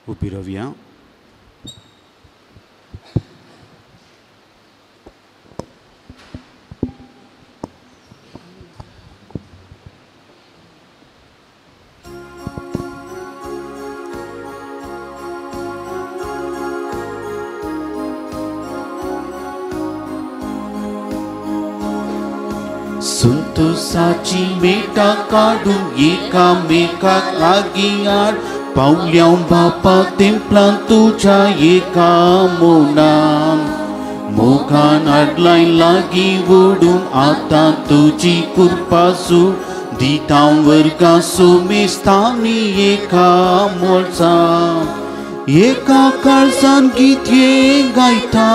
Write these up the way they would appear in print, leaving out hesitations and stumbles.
उभी राहूया. संतोषाची मेटा काढून एकामेकाक लागीं आड पावल्या बापा तेंपलान तुझ्या एका मोगान हाडलाय लागीं ओडून आतां तुजी कृपा सूड दिता वर्गा सोमेस्तांनी एका मोळसा एका काळजान गीते गायता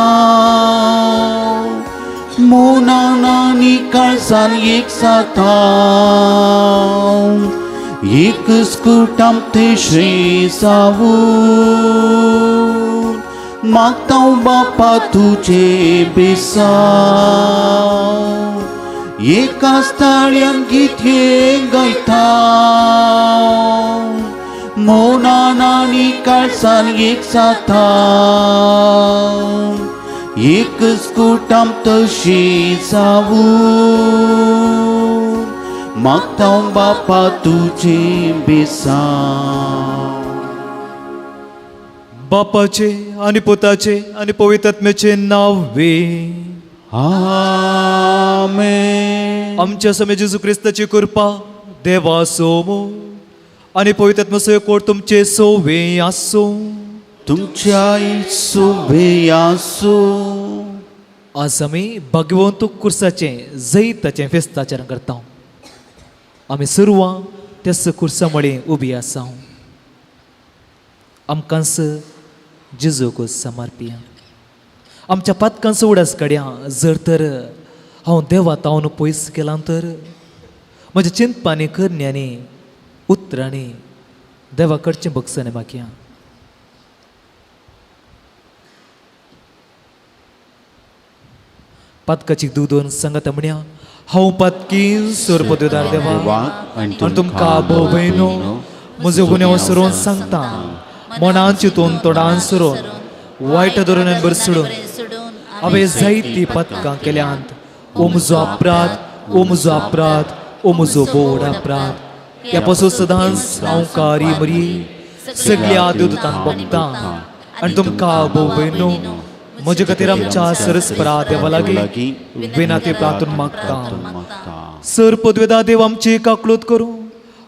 मोनानी काळजान एक जाता एकच कुटाम ते श्रेय जावूं मागता बापा तुझे बेसांव एकाच ताळ्यान गीते गायता मोनानी काळजान एक जाता एकच कुटाम तशी जावूं मागता बापा तुझे बेसांव. बापाचे आणि पुताचे आणि पवित्रात्म्याचे नावे आमेन. आमच्या समय जेजू ख्रिस्ताची कृपा देवा सोमो आणि पवित्रात्मा सोयकोट तुमचे सोवे आसो. तुमच्या सोबे आसो. आज आमी भगवंत कुर्साचे जैताचे फेस्त आचरण करता. आमी सर्वां त्याच कुर्सा मळी उबी आसा. आमकांच जेजूक समर्पिया. आमच्या पातकांचो उडास काड्या. जर तर हांव देवा तावन पयस केलां तर म्हज्या चिंतपांनी करण्यांनी उतरांनी देवा कडचें बक्षांनी मागया. पातकाची दोन संगत म्हणया. हांव पातकी सोरपदवेदार देवा आनी तुमकां भाव भयणो म्हजो गुन्यांव सरोवन सांगता. मनान चिंतून तोंडान सरोवन वायट धोरणान बर सोडून हांवें जायतीं पातकां केल्यांत. ओ म्हजो अपराध, ओ म्हजो अपराध, ओ म्हजो बोड अपराध. ह्या पासून सदांच हांव कारी मरी सगळ्या देवदूतांक भोगता. आनी तुमकां भाव भयणो म्हजे खातीर आमच्या सरस्परा देवा लागीं विनाती प्रार्थना मागता. सर पदवेदार देव आमची काकळूत करूं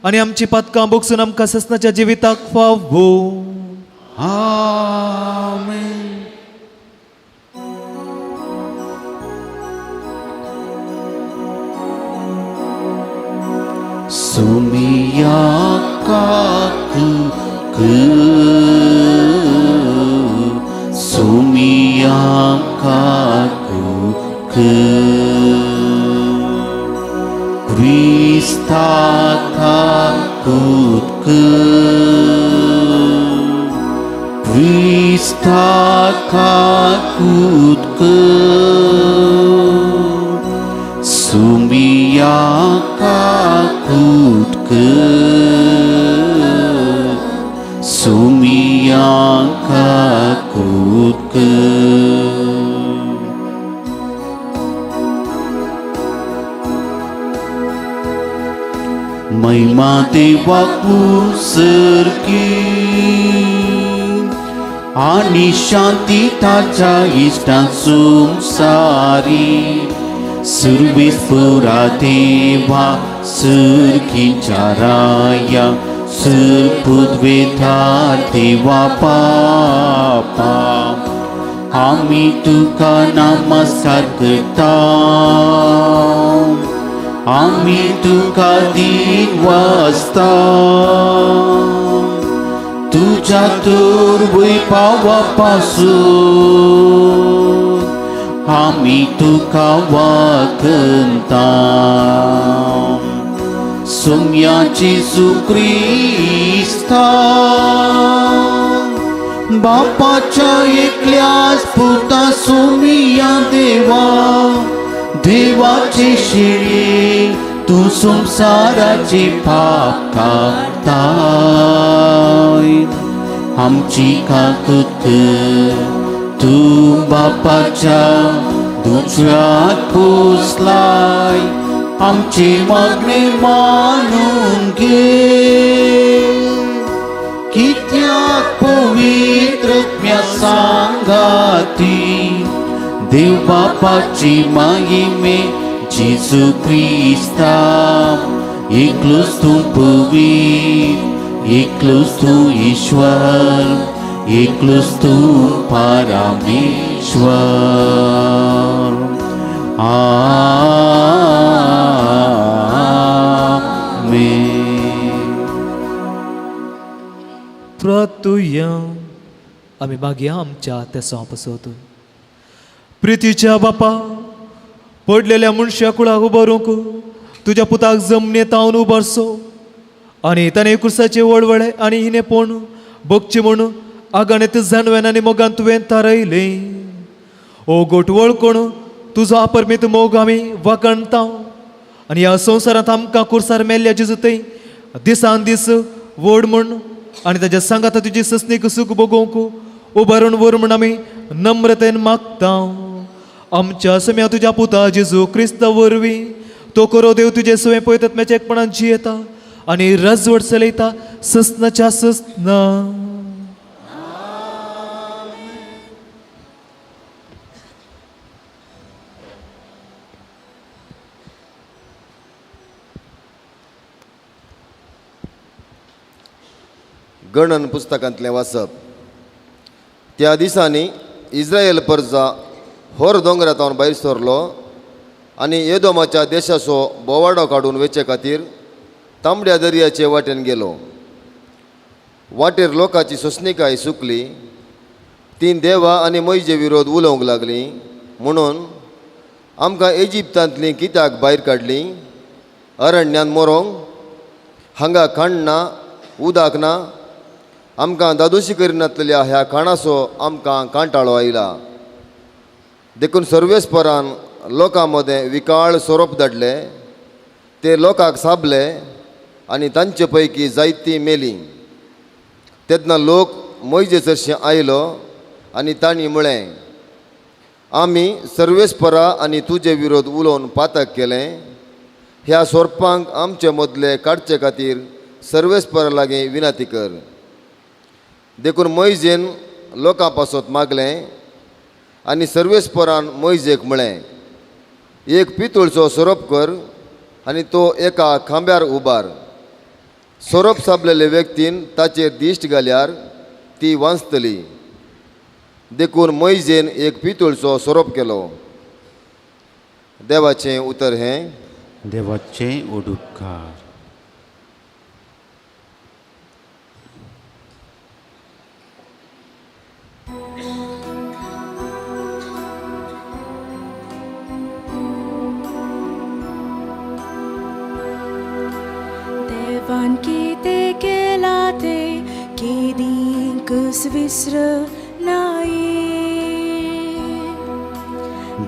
आनी आमची पातकां भोगसून आमकां ससनाच्या जिविताक फावो. आमेन. सुमिया काकू सुमिया काकू Krista kakut Krista kakut Sumia kakut Sumia kakut महिमा देवाकू सरकी आणि शांती ताच्या इष्टां संसारी सर्वेश्वरा देवा सरकीच्या राया सर पदवेदार देवा बापा आम्ही तुका नमस्कार करता आम्ही तुका दिन वाजता तुझ्या तर वैभवापासून आम्ही तुका वखणता सोम्याची सुख्रिस्ता बापाच्या एकल्याच पुता सोमिया देवा देवाचे शिळे तू संसाराचे पाप कापताय आमची काकूत कर. तू बापाच्या दुसऱ्यात पोचलाय, आमचे मागणे मानून घे. कित्याक पवित्र म्या सांगाती देव बापाची महिमे जेजू क्रिस्ता. एकलोच तू पवित्र, एकलोच तू ईश्वर, एकलोच तू परमेश्वर. प्रार्थुया. आम्ही मागया आमच्या त्या पासोतून. प्रितीच्या बापा, पडलेल्या मनशा कुळाक उबारूंक तुझ्या पुताक जमनेत हांव उबारसो आनी ताणें कुर्साचे वळवळे आनी हिनेपण भोगचे म्हूण आगाणेत जानवेन आनी मोगान तुवें थारयलें. ओ गोटवळ कोण तुजो अपरमीत मोग आमी वागणता आनी ह्या संवसारांत आमकां कुर्सार मेल्ल्या जिजूतय दिसान दीस व्हड म्हूण आनी ताच्या सांगात तुजी सस्नीक सूख भोगोवंक उबारून व्हर म्हूण आमी नम्रतेन मागता. आमच्या सम्या तुज्या पुता जेजू क्रिस्ता वरवीं तो करो देव तुजे सवय पळयतात मेचेकपणान जियेता आनी राजवट चलयता ससनाच्या ससना. गणन पुस्तकांतलें वाचप. त्या दिसांनी इस्रायल परजा होर दोंगरांतावन भायर सरलो आनी एदोमाच्या देशाचो बोवाडो काडून वेचे खातीर तांबड्या दर्याचे वाटेन गेलो. वाटेर लोकांची सोंसणीकाय सुकली. ती देवा आनी मोइजे विरोध उलोवंक लागली म्हणून आमकां इजिप्तांतलीं कित्याक भायर काडली? अरण्यान मरोंक? हांगा खाण ना, उदक ना. आमकां दादोशी करिनासलेल्या ह्या खाणाचो आमकां कांटाळो आयला. देखून सर्वेस्परान लोकां मदें विकाळ सोरोप धाडले. ते लोकांक साबले आनी तांचे पैकी जायतीं मेलीं. तेन्ना लोक मोइजे चर्शें आयलो आनी तांणी म्हळें, आमी सर्वेस्परा आनी तुजे विरोध उलोवन पातक केलें. ह्या सोरपांक आमचे मदले काडचे खातीर सर्वेस्परा लागीं विनंती कर. देखून मोइजेन लोकां पासत मागलें आनी सर्वेस्परान मोइजेक म्हळें, एक पितूळचो सोरोप कर आनी तो एका खांब्यार उबार. सोरोप साबलेले व्यक्तीन ताचेर दिश्ट घाल्यार ती वांचतली. देखून मोइजेन एक पितूळचो सोरोप केलो. देवाचें उतर हें. देवाचें उडुपकार. देवान कितें केला ते केदींकच विसरनाये.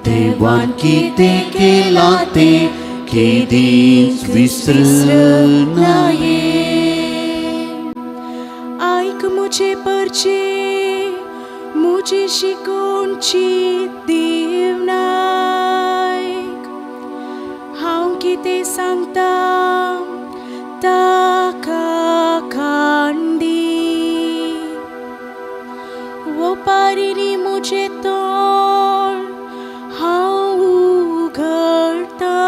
देवान कितें केला ते केदींच विसरनाये. आयक मुझे परचे, मुझे शिकोवची देव नायक. हांव कितें सांगता ताका कांडी. ओपारीनी मुझे तोंड हांव उगडटा.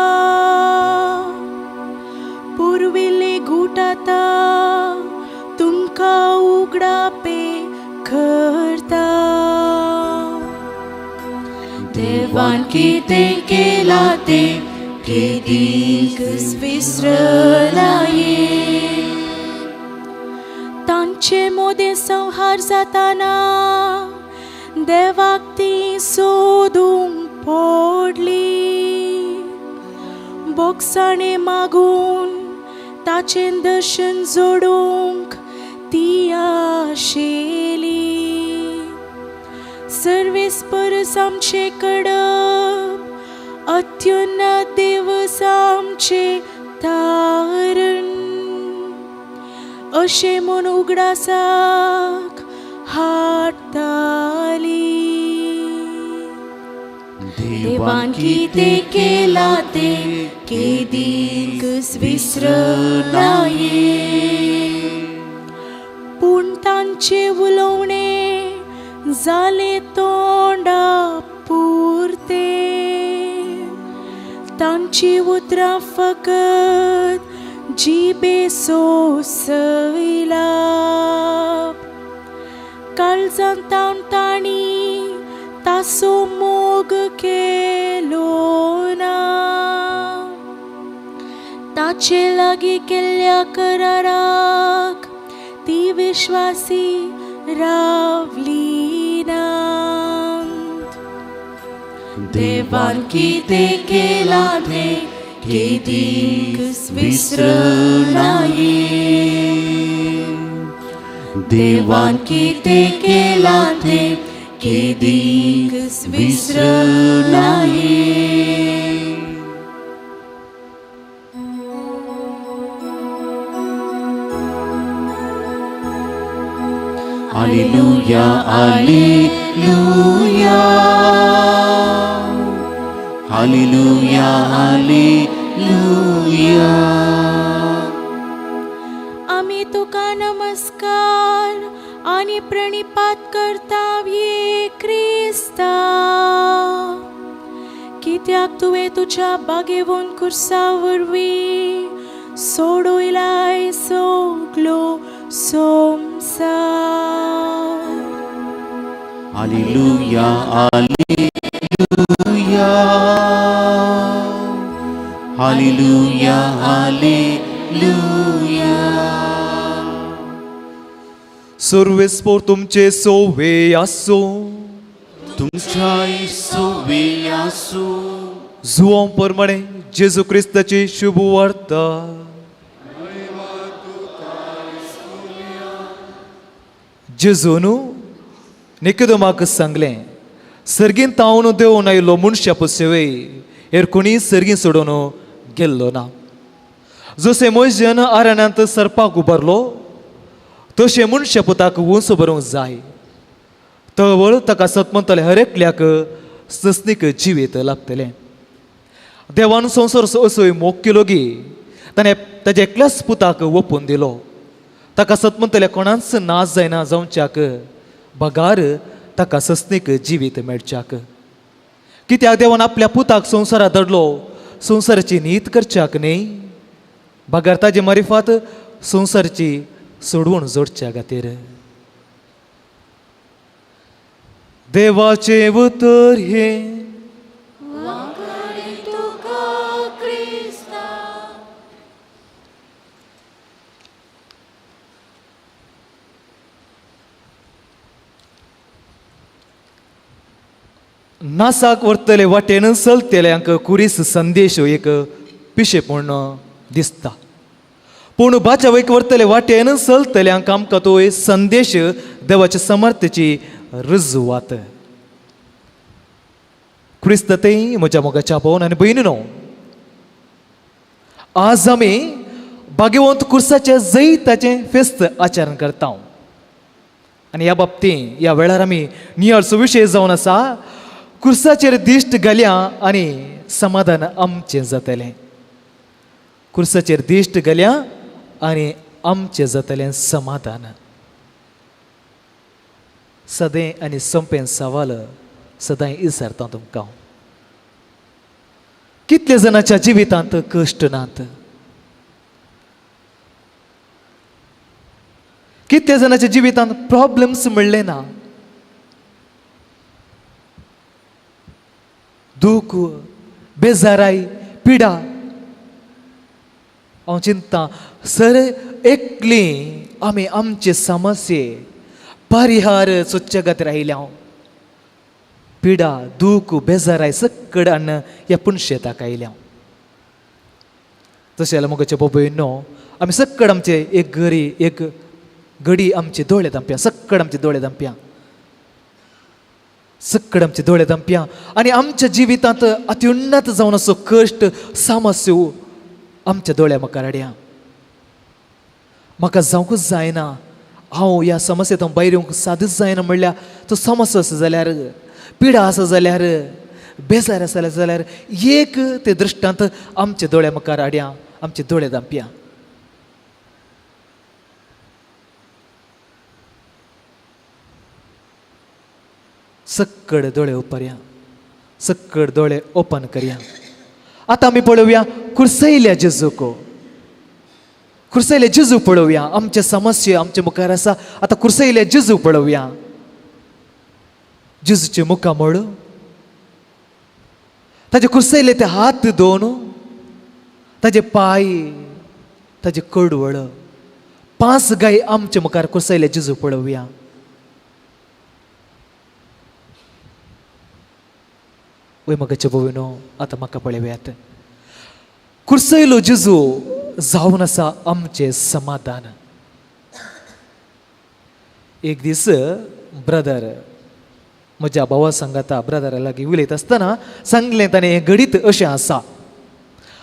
पुरविल्ले घुटाता तुमकां उगडापे करता. देवान कितें केला ते केदींच विसरनाये. तांचे मोदें संहार जाताना देवाक ती सोदूंक पडली. बोगसाणें मागून ताचें दर्शन जोडूंक ती आशेली. सर्वेस्पर आमचे कडप, अत्युन्नत दिवस आमचे तारण. अशें म्हूण उगडासाक हाडटाली. देवान कितें केला ते केदीक विसरनाये. पूण तांचे उलोवणे जाले तोंडा पुरते. तांची उतरां फकत जिबेचो सैलाप. काळजांत तांणी ताचो मोग केलो ना. ताचे लागीं केल्ल्या कराराक ती विश्वासी रावली ना. देवान कितें केला ते केदीक विसरनाये. देवान कितें केला ते केदीक विसरनाये. Hallelujah hallelujah hallelujah hallelujah. आमी तुका नमस्कार आनी प्रणिपात करता ये क्रिस्ता. कित्याक तुवें तुज्या बागेवून कुर्सा वरवीं सोडूयलाय सगलो संसार. Hallelujah hallelujah hallelujah hallelujah. सर्वेस्पोर तुमचे सोवे आसो. तुमच्या सोवे आसो. जुओं प्रमाणे जेजू क्रिस्ताची शुभ वार्ता. जेजून निकोदेमाक सांगलें, सर्गीन तावन देंवन आयिल्लो मनशा पसेवे हेर कोणी सर्गीन सोडून गेल्लो ना. जशें मोयजेन आराण्यांत सरपाक उबारलो तशें मनशा पुताक उंच भरूंक जाय. तळवळ ताका सतमंतले हर एकल्याक सस्नीक जिवीत लाभतलें. देवान संवसार असोय मोग केलो गी ताणें ताच्या एकल्याच पुताक ओपून दिलो. ताका सतमंतल्या कोणाच नाश जायना जावच्याक बगार ताका सस्नीक जिवीत मेळच्याक. कित्याक देवान आपल्या पुताक संवसारांत धाडलो संवसाराची नीत करच्याक न्ही, बगार ताजे मारिफात संवसाराची सोडवण जोडच्या खातीर. देवाचे उतर हे नासाक व्हरतले वाटेन चलतल्यांक कुरीस संदेश एक पिशेपण दिसता. पूण बाचावेक व्हरतले वाटेन चलतल्यांक आमकां तो संदेश देवाच्या समर्थेची रुजवात. क्रिस्त ते म्हज्या मोगाच्या भावान आनी भयणीनो, आज आमी भाग्यवंत कुर्साचे जैताचें फेस्त आचरण करता. आनी ह्या बाबतींत ह्या वेळार आमी नियाळचो विशय जावन आसा कुर्साचेर दिश्ट घाल्या आनी समाधान आमचें जातलें. कुर्साचेर दिश्ट घाल्या आनी आमचें जातलें समाधान. सदें आनी सोंपें सवाल सदां विचारता तुमकां. कितले जाणांच्या जिवितांत कश्ट नात? कितले जाणांच्या जिवितांत प्रॉब्लेम्स म्हणले ना? दूख, बेजाराई, पिडा. हांव चिंतता सर एकली आमी आमचे समस्ये परिहार सोदचे खातीर आयल्या. पिडा, दूख, बेजाराय सकड हाडून ह्या पुणशेताक आयल्या. तशें जाल्यार मोगाचे बाबयनो, आमी सकड आमचे एक घडी आमचे दोळे धांप्या, सकड आमचे दोळे धांप्या, सकड आमचे दोळे धांप्या. आनी आमच्या जिवितांत अत्युन्नत जावन असो कश्ट समस्यो आमच्या दोळ्या मुखार हाडया. म्हाका जावंकूच जायना हांव ह्या समस्येंतून भायर येवंक सादूच जायना म्हणल्यार तो समस्या आसा जाल्यार पिडा आसा जाल्यार बेजार आसा जाल्यार एक ते दृश्टांत आमच्या दोळ्या मुखार हाडया, आमचे दोळे धांपया. सक्कड दोळे उपारया, सक्कड दोळे ओपन करया. आता आमी पळोवया खुर्सयल्या जेजूक. खुर्सयले जेजू पळोवया. आमचे समस्ये आमच्या मुखार आसा. आता खुर्सयले जेजू पळोवया. जेजूचे मुखामळ, ताजे खुर्सयले ते हात दोन, ताजे पाय, ताजे कडवळ, 5 गाय आमच्या मुखार खुर्सयले जेजू पळोवया. वय मगाचे भोविनो, आता म्हाका पळयव्यात. खुर्सयलो जेजू जावन आसा आमचे समाधान. एक दीस ब्रदर म्हज्या भावा सांगाता, ब्रदरा लागीं उलयता आसतना सांगलें ताणें हें घडीत अशें आसा.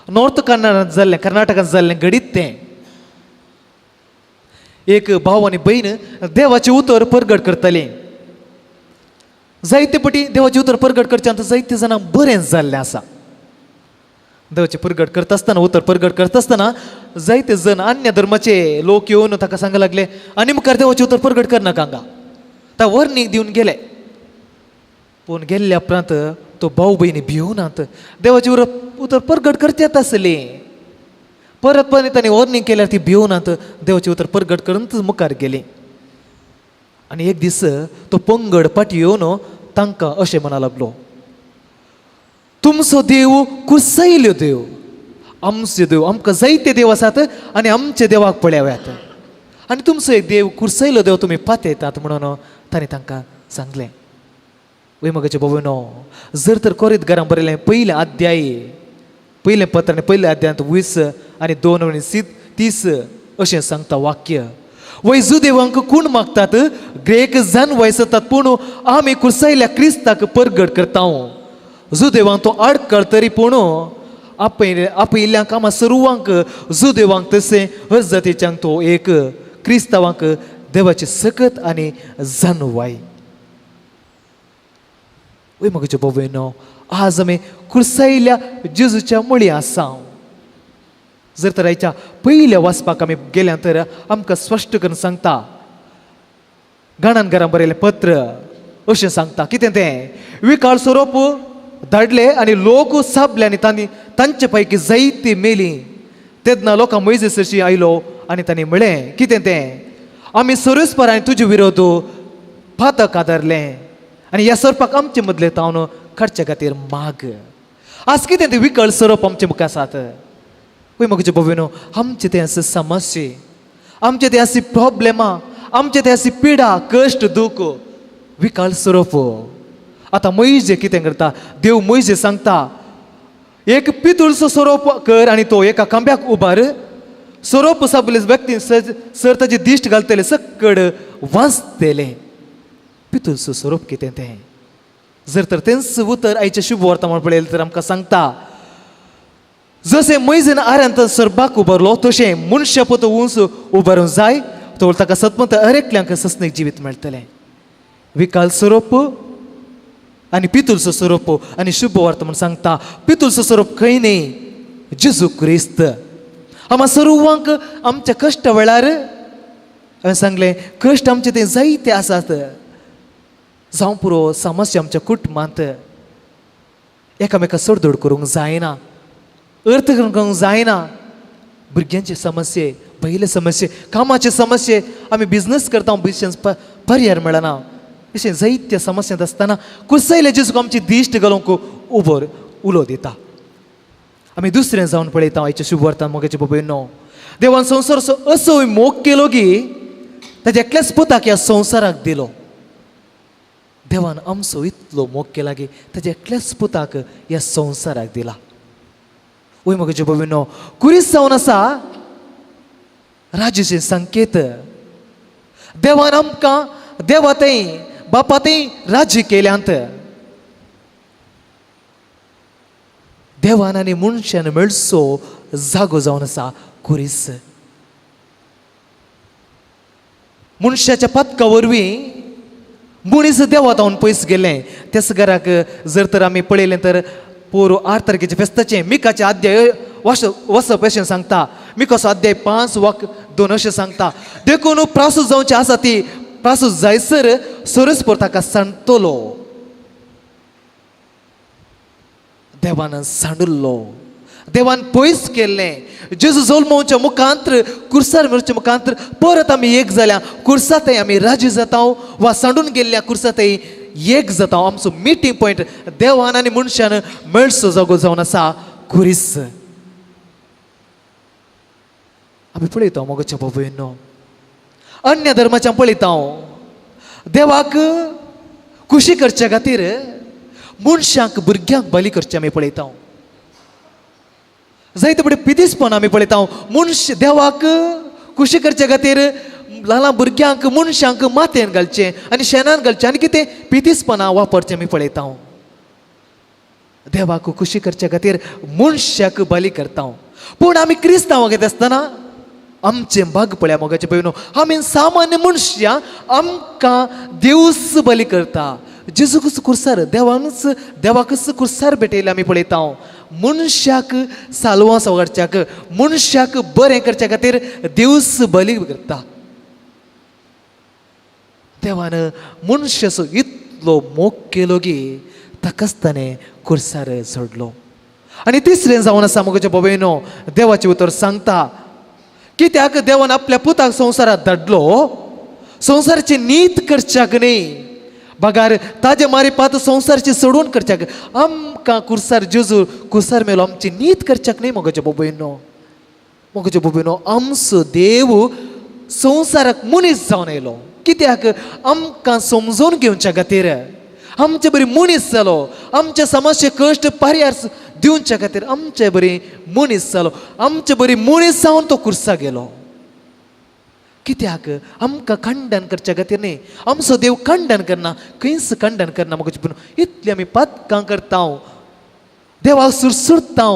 नॉर्थ कर्नाटकांत जाल्लें घडीत तें. एक भाव आनी भयण देवाचें उतर परगट करतलीं. जायते पटी देवाचें उतर परगट करचें जायते जाणां बरें जाल्लें आसा. देवाचें परगट करता आसतना, उतर परगट करता आसतना जायते जण अन्य धर्माचे लोक येवन ताका सांगूंक लागले, आनी मुखार देवाचें उतर परगट करनाका हांगा. ता वॉर्निंग दिवन गेले. पूण गेल्ल्या उपरांत तो भाव भयणी भिवनात देवाचें उतर परगट करचेंच आसलें. परत ताणें वॉर्निंग केल्यार ती भिवनात देवाचें उतर परगट करून मुखार गेली. आनी एक दीस तो पंगड पाटी येवन तांकां अशें म्हणा लागलो, तुमचो देव खुर्सयलो देव. आमचो देव, आमकां जायते देव आसात आनी आमचे देवाक पळयाव्यात. आनी तुमचो एक देव खुर्सयलो देव तुमी पातयतात म्हणून ताणें तांकां सांगलें. वय मगाचे भोविनो, जर तर कोरींत घरां बरयलें पयलें अध्याय, पयलें पत्र आनी पयल्या अध्यायांत 20 आनी 2 आनी 30 अशें सांगता वाक्य. वय जुदेवांक कोण मागतात, ग्रेक जान वयसतात, पूण आमी खुर्सयल्या क्रिस्ताक परगट करता. जुदेवांक तो आडकळ तरी पूण आपयल्ल्या कामां सर्वांक जुदेवांक तशें हर जातीच्यांक तो एक, क्रिस्तावांक देवाची सकत आनी जानवाय. वय म्हजे भोविनो, आज आमी खुर्सयल्या जेजूच्या मळी आसा. जर तर आयच्या पयल्या वाचपाक आमी गेल्या तर आमकां स्पश्ट करून सांगता, घाणान घरां बरयलें पत्र अशें सांगता. कितें तें, विकाळ सोरोप धाडले आनी लोक साबले आनी तांचे पैकी जायतीं मेलीं. तेन्ना लोकां मोइजेसाची आयलो आनी तांणी म्हळें, कितें तें, आमी सर्वेस्परांनी तुजे विरोध पातक आदारलें आनी ह्या सरपाक आमचे मदले तावन काडचे खातीर माग. आज कितें तें विकळ सोरोप आमचे मुखार आसात. वय म्हजे भोविनो, आमचे ते असे समस्ये, आमचे ते अशी प्रॉब्लेमां, आमचे ते अशी पिडा, कश्ट, दूख विकाळ सोरोप. आता मोइजे कितें करता, देव मोइजे सांगता, एक पितूळचो सोरोप कर आनी तो एका खांब्याक उबार. सोरोप साबले व्यक्ती सर ताचे दिश्ट घालतले, सक्कड वाचतले. पितूळचो सोरोप कितें तें. जर तर तेंच उतर आयचे शुभ वर्तमान पळयलें तर आमकां सांगता, जशें मोइजेन आर्यांत सरपाक उबारलो तशें मनशा पोत उंच उबारूंक जाय, तो ताका सतमत हरेकल्यांक सस्नेक जिवीत मेळटलें. विकाल स्वरूप आनी पितूळचो स्वरूप आनी शुभ वर्तमान सांगता, पितूळचो स्वरूप खंय न्ही, जेजू क्रिस्त. आम्हा सर्वांक आमच्या कश्ट वेळार हांवें सांगलें, कश्ट आमचे ते जायते आसात. जावं पुरो समस्या आमच्या कुटुंबांत एकामेका सडधड करूंक जायना, अर्थ करूंक जायना. भुरग्यांचे समस्ये, पयले समस्ये, कामाचे समस्ये, आमी बिझनस करता बिझनस पर्याय मेळना, अशें जायत्या समस्यांत आसतना खुर्सयले जेजूक आमची दिश्ट घालूंक उलो दिता. आमी दुसरें जावन पळयता आयच्या शुभ वर्तान मोगाचे बाबा. देवान संवसार असो मोग केलो की ताच्या एकल्याच पुताक ह्या संवसाराक दिलो. देवान आमचो इतलो मोग केला की ताच्या एकल्याच पुताक ह्या संवसाराक दिला. वय मोगाचे बाबा, कुरीस जावन आसा राजेचे संकेत. देवान आमकां देवातय बापातय राज्य केल्यांत. देवान आनी मनशान मेळचो जागो जावन आसा कुरीस. मनशाच्या पदका वरवीं मनीस देवातावन पयस गेले. त्याच घराक जर तर आमी पळयलें तर पोरू 8 तारखेच्या फेस्ताचें मिकाचे अध्याय वसप अशें सांगता. मिकाचो अध्याय 5:2 अशें सांगता. देखून प्रासूस जावचें आसा ती प्रासूस जायसर सोरसपोर ताका सांडतलो. देवान सांडुल्लो, देवान पयस केल्लें. जेजू जल्मोवच्या मुखांतर कुर्सार मेरच्या मुखांतर परत आमी एक जाल्या कुर्सातय आमी राजी जाता वा सांडून गेल्ल्या कुर्सातय एक जाता. आमचो मिटींग पॉयंट देवान आनी मनशान मेळचो जागो जावन आसा कुरीस. आमी पळयता मोगाच्या बाबूनो अन्य धर्माच्या पळयता देवाक खुशी करच्या खातीर मनशांक भुरग्यांक बली करचे आमी पळयता. जायते बडे पिदीसपण आमी पळयता. मनश देवाक खुशी करचे खातीर ल्हान भुरग्यांक मनशांक मातयेन घालचें आनी शेणान घालचें आनी कितें पिदीसपणां वापरचें आमी पळयता. देवाक खुशी करचे खातीर मनशाक बली करता. पूण आमी क्रिस्तांवां घेत आसतना आमचें भाग पळया मोगाचें पळय न्हू. आमी सामान्य मनशां आमकां देवूच बली करता. जेजूच कुर्सार देवाकच कुर्सार भेटयले आमी पळयता. मनशाक सालवां सवारच्याक मनशाक बरें करच्या खातीर देवूच बली करता. देवान मनशाचो इतलो मोग केलो गी ताकाच ताणें कुर्सार सोडलो. आनी तिसरें जावन आसा मोगाच्या बाबयनो देवाचें उतर सांगता कित्याक देवान आपल्या पुताक संवसारांत धाडलो संवसाराची नीत करच्याक न्ही बगार ताजे मारिपात संवसाराची सोडून करच्याक. आमकां कुर्सार जेजू कुर्सार मेलो आमची नीत करच्याक न्ही मोगाच्या बाबयनो आमचो देव संवसाराक मनीस जावन येयलो. कित्याक आमकां समजून घेवच्या खातीर आमचे बरी मनीस जालो. आमच्या समाजचे कश्ट पर्याय दिवच्या खातीर आमचे बरी मनीस जालो. आमचे बरी मनीस जावन तो कुर्सा गेलो. कित्याक आमकां खंडन करच्या खातीर न्ही. आमचो देव खंडन करना, खंयच खंडन करना. म्हाका इतली आमी पदकां करता, देवाक सुरसुरता,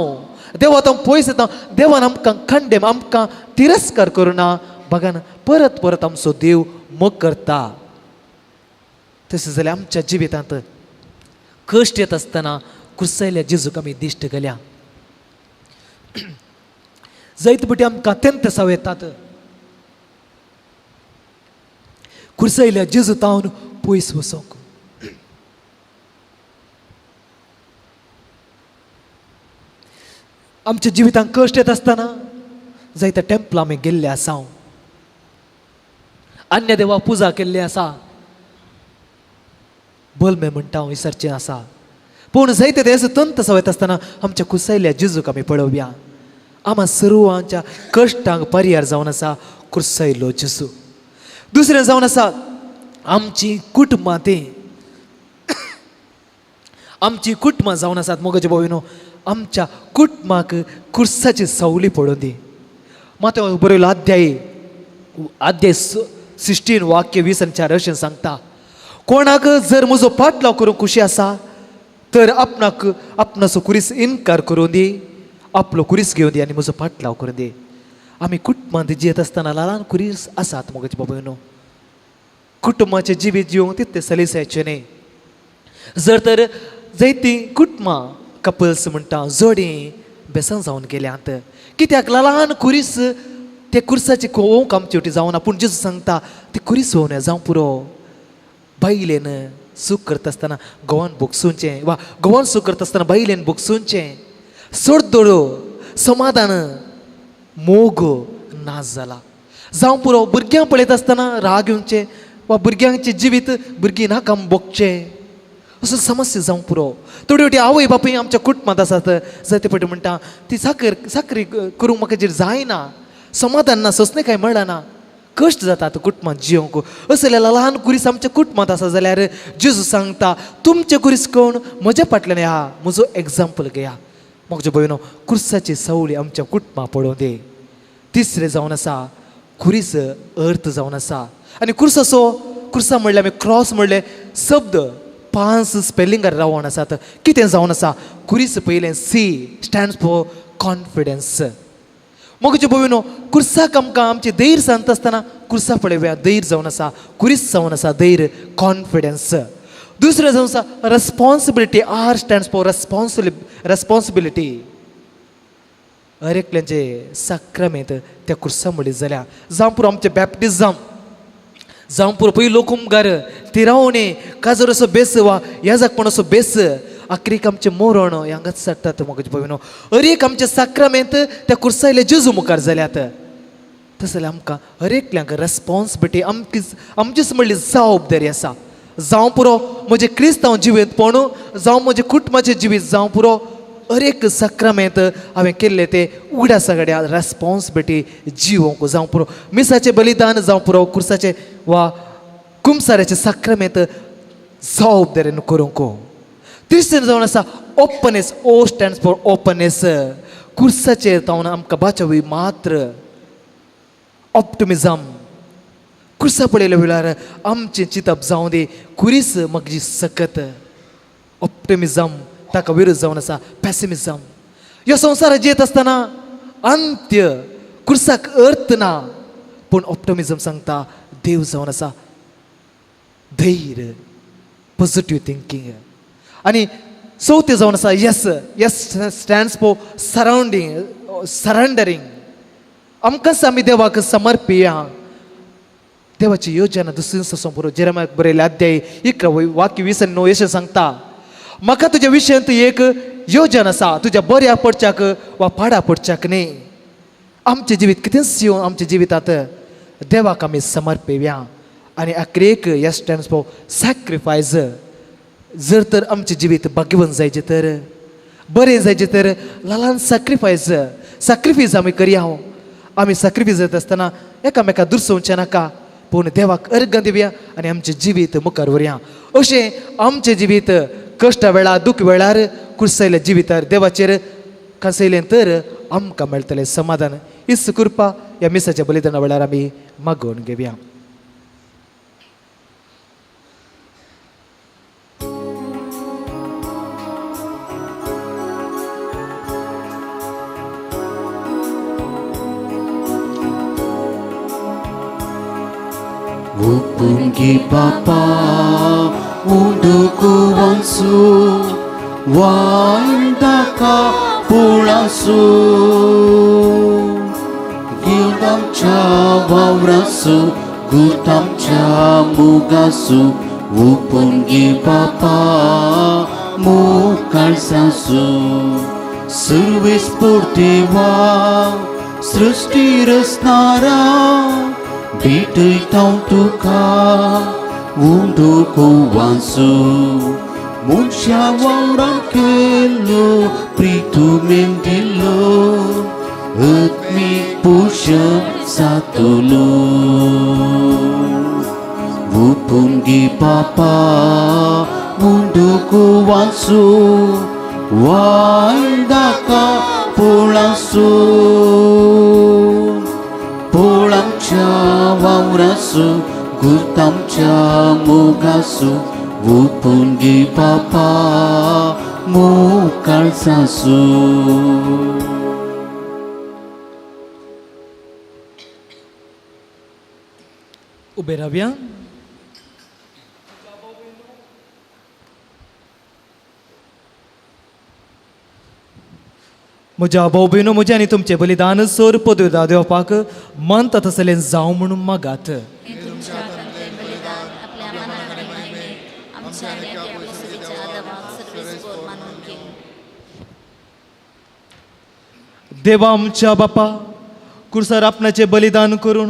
देवा तो पयस येता. देवान आमकां खंडे आमकां तिरस्कार करुना. बघान परत परत आमचो देव मोग करता. तशें जाल्यार आमच्या जिवितांत कश्ट येत आसतना कुर्सायल्या जेजूक आमी दिश्ट गेल्या. जायते फावटी आमकां अत्यंत साव येतात. कुर्सायल्या जेजू तावन पयस वचोंक. आमच्या जिवितांत कश्ट येत आसतना जायत्या टेंपलां आमी गेल्ले आसा, अन्य देवा पुजा केल्ली आसा, बलमे म्हणटा हांव विसरचें आसा. पूण जायते देस तंत सवयत आसतना आमच्या कुर्सायल्या जेजूक आमी पळोवया. आम्हा सर्वांच्या कश्टांक पर्याय जावन आसा कुर्सायलो जेजू. दुसरें जावन आसा आमची कुटुंबां ती आमची कुटुंबां जावन आसात. मोगाचे भयणो आमच्या कुटुंबाक कुर्साची सवली पडोवन दी. मात बरयलो अध्याय 16 वाक्य 20 अशें सांगता कोणाक जर म्हजो पाटलाव करूंक खुशी आसा तर आपणाचो कुरीस इन्कार करून दी, आपलो कुरीस घेवन दी आनी म्हजो पाटलाव करून दी. आमी कुटुंबांत जियेत आसतना ल्हान कुरीस आसात मोगाचे बाबयनो. कुटुंबाचें जिवीत जिवंक तितलें सलिसायचें न्ही. जर तर जायतीं कुटुंबां कपल्स म्हणटा जोडीं बेसन जावन गेल्यांत. कित्याक ल्हान कुरीस ते कुर्साची खोवंक आमचे वटी जावना. पूण जेजू सांगता ती कुरीस होवं जावं पुरो. बायलेन सूख करता आसतना घोवान भोगसूंचें वा घोवान सूख करता आसतना बायलेन भोगसूंचें. सोडदोडो समाधान मोग नाश जाला जावं पुरो. भुरग्यां पळयत आसतना राग येवचें वा भुरग्यांचें जिवीत भुरगीं नाकाम भोगचें असो समस्या जावं पुरो. थोडी फावटी आवय बापूय आमच्या कुटुंबांत आसात जायते फावटी म्हणटा ती साखरी करूंक म्हाका जेर जायना, समाधान ना, सोंसणें कांय मेळना, कश्ट जातात कुटुंबांत जियोंक. असो जाल्यार ल्हान कुरीस आमच्या कुटुंबांत आसा जाल्यार जेजू सांगता तुमचे कुरीस कोण म्हज्या फाटल्यान या, म्हजो एग्जाम्पल घेया. म्हाजे भयणो कुर्साची सवली आमच्या कुटुंबां पडोवं दी. तिसरें जावन आसा कुरीस अर्थ जावन आसा. आनी कुर्सा म्हणल्यार आमी क्रॉस म्हणले शब्द 5 स्पेलिंगार रावून आसात. कितें जावन आसा कुरीस पयलें C स्टँड्स फॉर कॉन्फिडन्स. मोगाचे भयणो कुर्साक आमकां आमची धैर्य सांगता आसतना कुर्सा पळय धैर्य जावन आसा कुरीस जावन आसा धैर्य कॉन्फिडन्स. दुसरें जावन आसा responsibility. R stands for responsibility. हर एकल्यांचे सक्रामेंत त्या कुर्सा मळी जाल्या. जावं पुरो आमचे बॅप्टिझम जावं पुरो पयलीं लोक मुखार तिरावणे काजर असो बेस वा याजकपण असो बेस आखरीक आमचे मोरण हांगाच सडटात मोगाचे भयणो. हर एक आमचे सक्रामेंत त्या कुर्सायले जेजू मुखार जाल्यात. तशें जाल्यार आमकां हर एकल्यांक रेस्पॉन्सिबिलिटी आमचीच म्हणली जबाबदारी आसा. जावं पुरो म्हजें क्रिस्तांव जिवीतपण जावं म्हजें कुटुंबाचें जिवीत जावं पुरो हर एक सक्रामेंत हांवें केल्लें तें उगड्या सगळ्या रेस्पॉन्सिबिलिटी जिवोवंक. जावं पुरो मिसाचें बलिदान जावं पुरो कुर्साचें वा कुमसाऱ्याचें सक्रामेंत जबाबदारेन करूंक. तिसरें जावन आसा openness. O stands for openness. कुर्साचेर जावन आमकां बाचावी मात्र ऑप्टिमिझम. कुर्सा पळयल्या वेळार आमचें चिंतप जावं दी कुरीस मगजी सकत. ऑप्टिमिझम ताका विरुद्ध जावन आसा पॅसिमिझम. ह्या संवसारात जियेत आसतना अंत्य कुर्साक अर्थ ना पूण ऑप्टिमिझम सांगता देव जावन आसा धैर्य पॉझिटिव्ह थिंकींग. आनी चवथें जावन आसा S. S stands for surrendering. आमकांच आमी देवाक समर्पिया. देवाची योजना दुसरी पुरो जेरेमियाक बरयले अध्याय 11 वाक्य 20 अशें सांगता म्हाका तुज्या विशयांत एक योजना आसा तुज्या बऱ्या पडच्याक वा पाडा पडच्याक न्ही. आमचें जिवीत कितेंच येवन आमच्या जिवितांत देवाक आमी समर्पिया. आनी आखरेक ह्या स्टँड्स फॉर सॅक्रिफायस. जर तर आमचें जिवीत भाग्यवन जायचें तर बरें जायचें तर ल्हान सॅक्रिफायस आमी करया. आमी सॅक्रिफायस जाता आसतना एकामेकाक दुर्सोवचें नाका पूण देवाक अर्घ दिवया आनी आमचें जिवीत मुखार व्हरया. अशें आमचें जिवीत कश्टा वेळार दूख वेळार कुर्सयल्या जिवितार देवाचेर कांसयलें तर आमकां मेळटलें समाधान. हिच कृपा ह्या मिसाच्या बलिदाना वेळार आमी मागोवन घेवया. Upungi Bapa unduku wansu waindaka pulansu gildam cha wawrasu gutam cha mugasu upungi Bapa mukalsasu service portiva srishti rasnara Bitui tau tuka unduku wansu Munsya warang kelo pritu mendilo Etmi pusyam satulu Wupungi Bapa unduku wansu Waindaka pulansu Pulang wawrasu gutam cha mugasu wupungi Bapa mukalsasu. उबे रावया. म्हज्या भाऊ भयणो म्हजें आनी तुमचें बलिदान सोर पदविदा देवपाक मन तसलें जावं म्हणून मागात. देवा आमच्या बापा कुर्सार आपणाचें बलिदान करून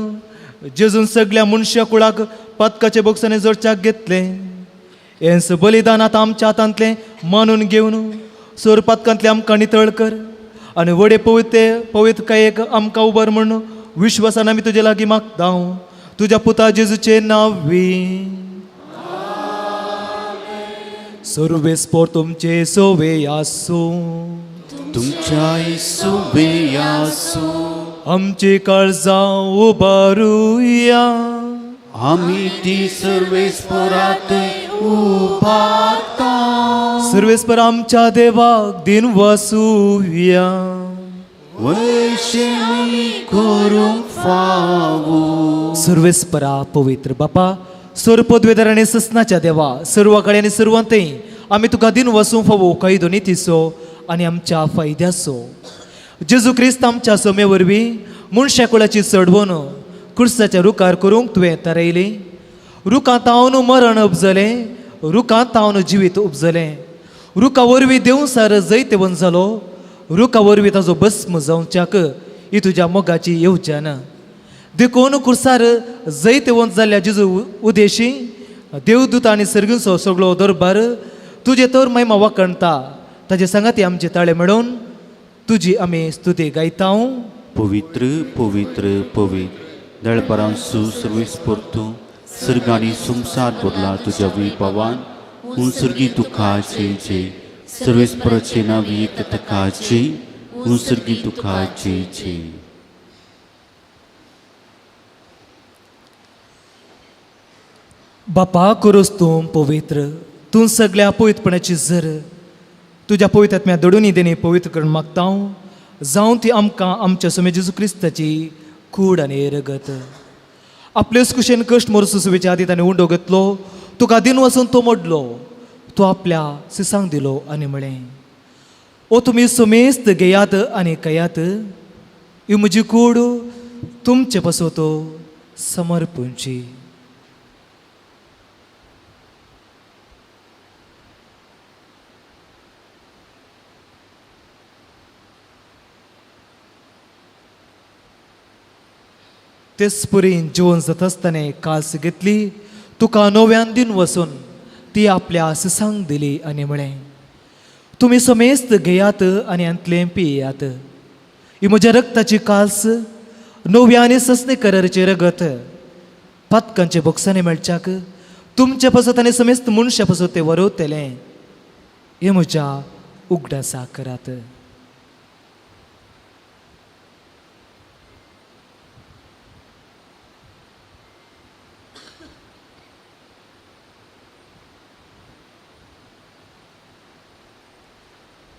जेजून सगळ्या मनशा कुळाक पदकाचे बोगसाने जोडच्याक घेतलें. हेंच बलिदान आतां आमच्या हातांतलें मानून घेवन सोर पदकांतलें आमकां नितळ कर आनी वडे पवित्रकायेक आमकां उबर म्हूण विश्वासान आमी तुजे लागीं मागता तुज्या पुता जेजूचे नांवी. सर्वेस्पोर तुमचे सोवे आसूं तुमच्या सोवे आसूं आमची काळजां उबारुया आमी ती सर्वेस्पोरात उबारता. सर्वेस्पर आमच्या देवाक दिन वासुया वैशेनी आमी करूंक फावो. सर्वेस्परा पवित्र बापा सर्वपदवेदार आनी ससनाच्या देवा सर्व कळे आनी सर्वंतय आमी तुका दिन वसूं फावो काही दोनी तिसो आनी आमच्या फायद्याचो. जेजू क्रिस्त आमच्या सोमे वरवीं मनशाकुळाची चडवण कुर्साच्या रुखार करूंक तुवें थारायलें. रुखांत तावन मरण उपजलें, रुखांत तावन जिवीत उपजलें. रुखा वरवीं देव सार जैतवन जालो, रुखा वरवीं ताजो भस्म जावच्याक ही तुज्या मोगाची येवजन. देखून कुर्सार जैतवंत जाल्ल्या जेजू उदेशी देवदूत आनी सर्गीचो सगळो दरबार तुजे तर महिमा वखणटा. ताजे सांगाती आमचे ताळे मेळोवन तुजी आमी स्तुती गायता. पवित्र पवित्र पवित्र दळपरांसू सर्वेस्पर्तो सर्गानी संसार भरला तुझ्या विभावान उंसर्गी तुखाचे जे सर्वेस्पराचे नावी एक तकाचे उंसर्गी तुखाचे जे. बापा करोस तूं पवित्र, तूं सगळ्या पवित्रपणाची झर तुज्या पवित्रात्म्या दडूनी देणी पवित्र करून मागता. जावं ती आमकां आमच्या समे जेजू क्रिस्ताची कूड आनी रगत. आपलेच कुशेन कश्ट मोर सुसुवेच्या आदी ताणें उंडो घेतलो, तुका दिन वचून तो मोडलो, तो आपल्या सिसांक दिलो आनी म्हळें ओ तुमी समेस्त घेयात आनी कयात, ही म्हजी कूड तुमचे पसोतो समर्पूंची. तेच पुरीन जेवण जात आसतना कास घेतली, तुका नव्यान दिन वचून ती आपल्या सिसांक दिली आनी म्हळें तुमी समेस्त घेयात आनी अंतलें पियेयात, ही म्हज्या रक्ताची कास नव्या आनी ससणे कराराचे रगत पातकांचे बोक्सांनी मेळच्याक तुमचे पसत आनी समेस्त मनशा पसत ते वरवतलें, हे म्हज्या उगडासा करात.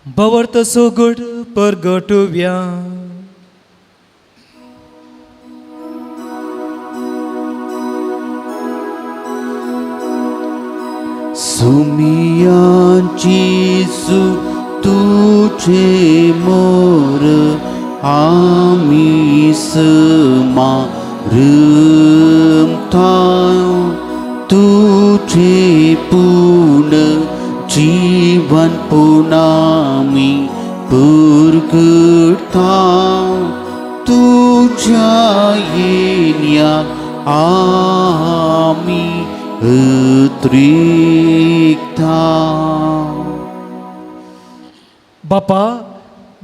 बवर्त सोगड परगटुव्या सुमियांची सु तुझे मोर आमी समारंता तुझे पूर्ण जीवन पुनामी पुरगडता तुझ्या येण्या आमी अत्रिक्ता. बापा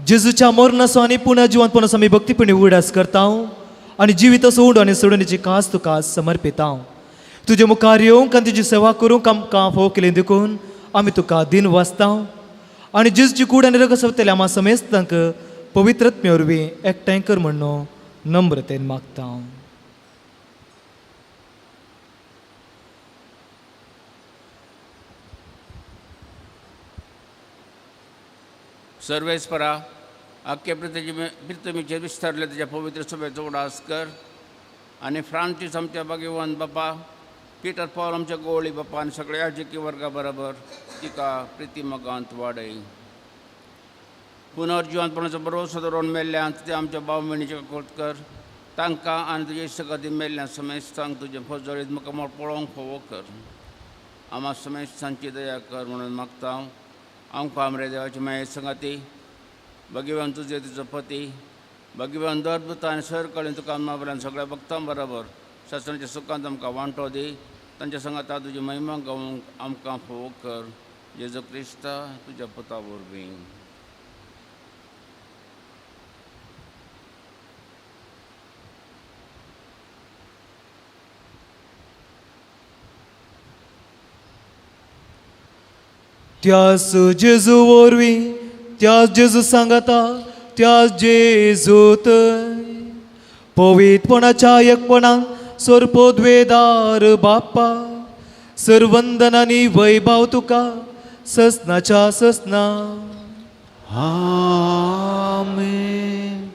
जेजूच्या मरणाचो आनी पुण्या जिवंतपणाचो आमी भक्तीपणी उगडास करता आनी जिवीत सोड आनी सोडणीची कास तुका समर्पिता. तुजे मुखार येवंक आनी तुजी सेवा करूंक आमकां फोव केलें देखून आमी तुका दिन वाचता आनी जेजूची कूड आनी रगत सवतले आम्हा समेस्तांक पवित्रत्मे वरवीं एकठांय कर म्हणून नम्रतेन मागता. सर्वेस्परा अख्खे प्रितमेचेर विस्तारले तुज्या पवित्र सभेचो उडास कर आनी फ्रांसीस आमच्या भगवान बापा, पिटर पॉल आमच्या गोवळी बापा आनी सगळ्या याजकी वर्गा बरोबर तिका प्रिती मोगांत वाडय. पुनर्जिवंतपणाचो भरोसो दवरून मेल्ल्यांत ते आमच्या भाव भयणीचे कोट कर, तांकां आनी तुजे इश्टगती मेल्ल्या समेस्तांक तुजे फजळीत मुखार पळोवंक फोव कर. आम्हा समेस्तांची दया कर म्हणून मागता. आमकां आमरे देवाची माये संगाती भगवान तुजे तुजो पती भगवान दरभुता आनी सर कडेन तुका आमच्या बऱ्यान सगळ्या भक्तां बरोबर ससणाच्या सुखांत आमकां वांटो दी. तांच्या संगाता तुजी महिमा गावूंक आमकां फोव कर. जेजू क्रिस्ता तुज्या पुता वरवीं. त्याच जेजू वरवीं त्याच जेजू सांगता त्याच जेजूत पवित्रपणाच्या एकपणान सर्वपदवेदार बाप्पा सर्वंदन आनी वैभव तुका ससनाच्या ससना. आमेन.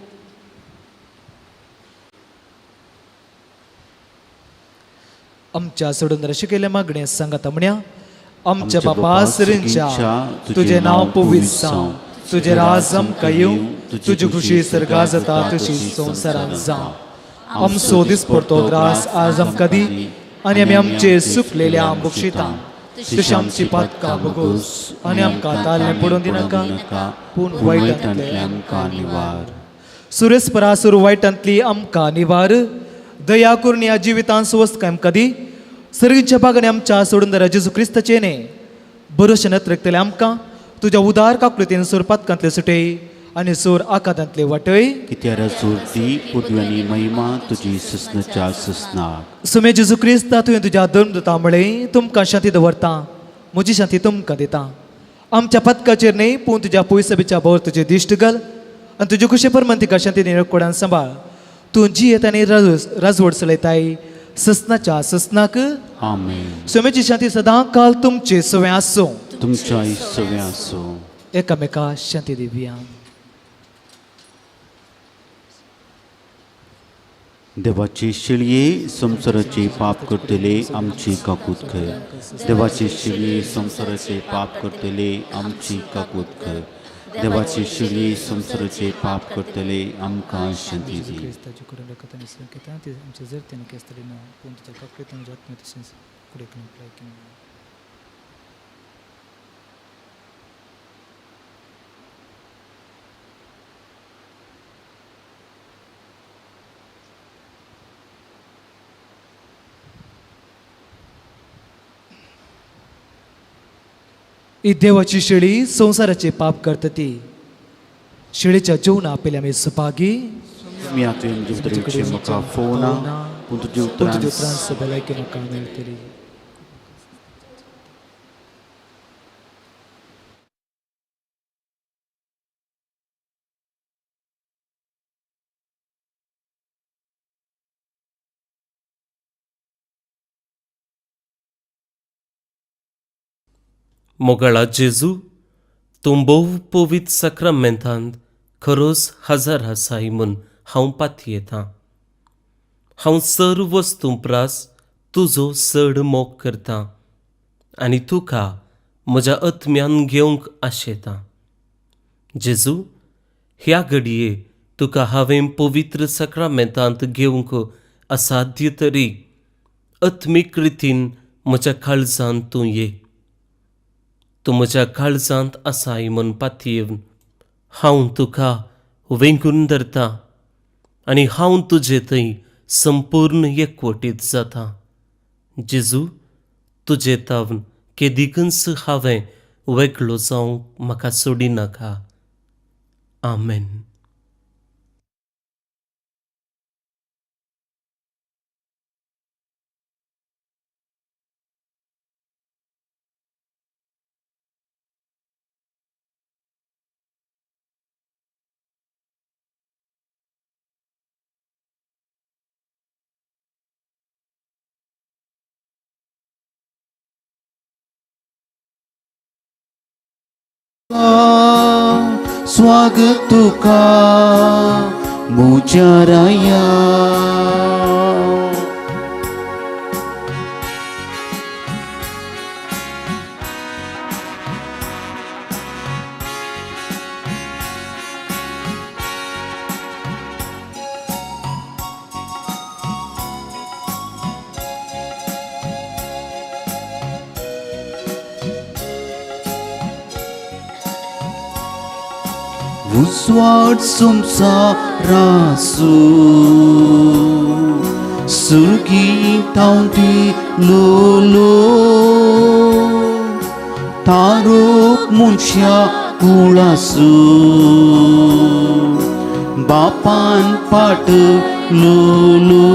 आमच्या सोडून रश केल्या मागण्या सांगात म्हण्या आमच्या बापा सरींच्या तुझे नाव पवित्र जावं तुझे राज आमकां येवं तुजी खुशी सर्गा जाता तशी संवसारांत जावं आमचो दिसपडतो ग्रास आज आमकां दी आनी आमी आमचे सुकलेल्या बक्षितां तशी आमची पातकां बगोस आनी आमकां ताल्लें पडून दिनाका पूण वायटांतल्यान आमकां निवार सुरेश परासूर वायटांतली आमकां निवार दया करून ह्या जिवितांत स्वस्त आमकां दी सर्गीच्या बागाने आमच्या सोडून जेजू क्रिस्ताचे न्ही बरोशें नत्रकतले आमकां तुज्या उदार काकुळतेन सोरपातकांतले सुटय आनी सोर आकांतांतले वाटय कित्यार सोरती पुदव्यानी महिमा तुजी ससनाच्या ससनाक सुमे जेजू क्रिस्ता तुवें तुज्या धर्मदुता म्हळें तुमकां शांती दवरता म्हजी शांती तुमकां दिता आमच्या पथकाचेर न्ही पूण तुज्या पयसबीच्या भोंवर तुजें दिश्ट घाल आनी तुजे कुशे परमन तिका शांती निरकोडान सांबाळ तूं जी येतानी राजवड चलयताय ससनाच्या ससनाक आमेन सुमेची शांती सदां काल तुमचे सवे आसूं तुमच्या सवे आसो एकामेका शांती दिवया देवाचे शिळये संसाराचे पाप करतले आमची काकूत कर देवाचे शिळये संसाराचे पाप करतले आमची काकूत कर देवाचे शिळये संसाराचे पाप करतले आमकां शांती दी क्रिस्ताची करून रकतांनी संकेतां ती आमच्या जरतेन केस्तली ना पूण तुज्या काकडेतून जातमे तशेंच फुडें करून ही देवाची शेळी संसाराचे पाप करता ती शेळीच्या जेवणा आपल्या आमी सुपागी मी आता उतरांचे म्हाका फोना पूण तुजे उतरांत भलायकी म्हाका मेळटली मोगाळा जेजू तूं भोव पवित्र सक्रामेंतांत खरोच हजर आसाय म्हूण हांव पातयेतां हांव सर्व वस्तू प्रास तुजो चड मोग करतां आनी तुका म्हज्या आत्म्यान घेवंक आशेतां जेजू ह्या घडये तुका हांवें पवित्र सक्रामेंतांत घेवंक असाध्य तरी आत्मीक रितीन म्हज्या काळजांत तूं ये तूं म्हज्या काळजांत आसाय म्हूण पातयेवन हांव तुका वेंगून धरतां आनी हांव तुजे थंय संपूर्ण एकवटीत जाता जेजू तुजे तावन केदिकच हांवें वेगळो जावंक म्हाका सोडिनाका आमेन स्वागत तुका म्हज्या राया उस्वाट संसारासु सुर्गी तावती लोलो तारोक मुनशा कुळासु बापान पाट लोलो